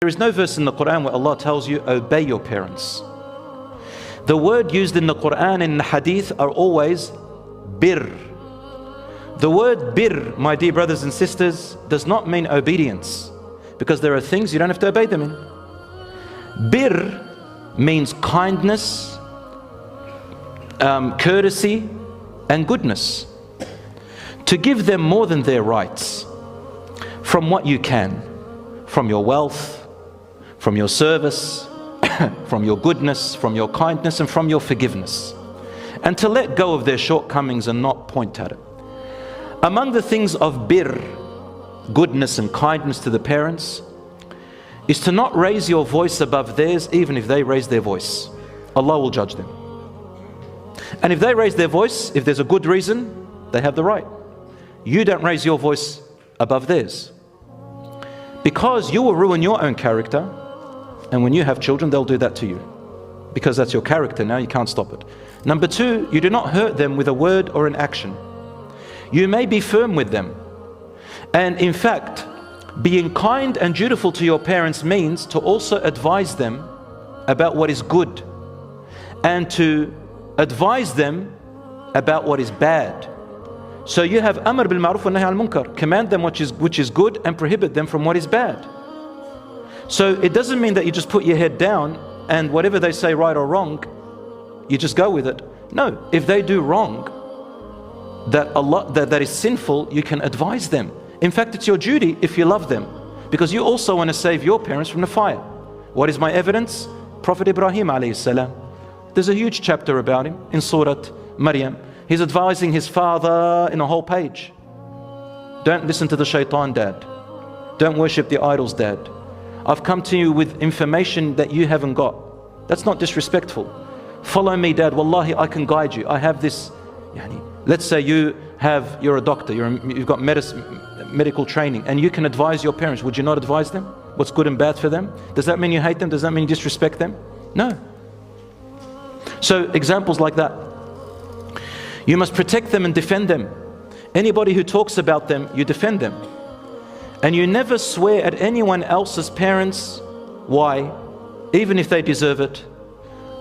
There is no verse in the Quran where Allah tells you, obey your parents. The word used in the Quran and in the Hadith are always bir. The word bir, my dear brothers and sisters, does not mean obedience, because there are things you don't have to obey them in. Bir means kindness, courtesy and goodness. To give them more than their rights, from what you can, from your wealth, from your service, from your goodness, from your kindness and from your forgiveness, and to let go of their shortcomings and not point at it. Among the things of bir, goodness and kindness to the parents, is to not raise your voice above theirs, even if they raise their voice. Allah will judge them. And if they raise their voice, if there's a good reason, they have the right. You don't raise your voice above theirs, because you will ruin your own character, and when you have children they'll do that to you, because that's your character now, you can't stop it. Number two, you do not hurt them with a word or an action. You may be firm with them, and in fact being kind and dutiful to your parents means to also advise them about what is good and to advise them about what is bad. So you have amr bil ma'ruf wa nahy al munkar, command them which is good and prohibit them from what is bad. So it doesn't mean that you just put your head down and whatever they say, right or wrong, you just go with it. No, if they do wrong, that is sinful, you can advise them. In fact, it's your duty if you love them, because you also want to save your parents from the fire. What is my evidence? Prophet Ibrahim alayhi salam. There's a huge chapter about him in Surah Maryam. He's advising his father in a whole page. Don't listen to the shaitan, dad. Don't worship the idols, dad. I've come to you with information that you haven't got. That's not disrespectful. Follow me, dad. Wallahi, I can guide you. I have this. Let's say you're a doctor, you've got medical training, and you can advise your parents. Would you not advise them what's good and bad for them? Does that mean you hate them? Does that mean you disrespect them? No. So examples like that. You must protect them and defend them. Anybody who talks about them, you defend them. And you never swear at anyone else's parents. Why? Even if they deserve it,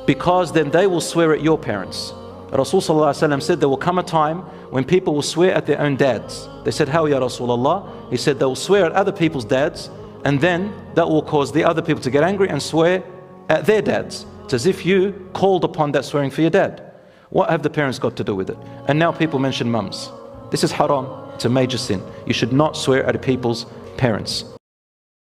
because then they will swear at your parents. Rasul sallallahu alaihi wasallam said there will come a time when people will swear at their own dads. They said, how ya Rasulullah? He said they will swear at other people's dads, and then that will cause the other people to get angry and swear at their dads. It's as if you called upon that swearing for your dad. What have the parents got to do with it? And now people mention mums. This is haram. It's a major sin. You should not swear at people's parents.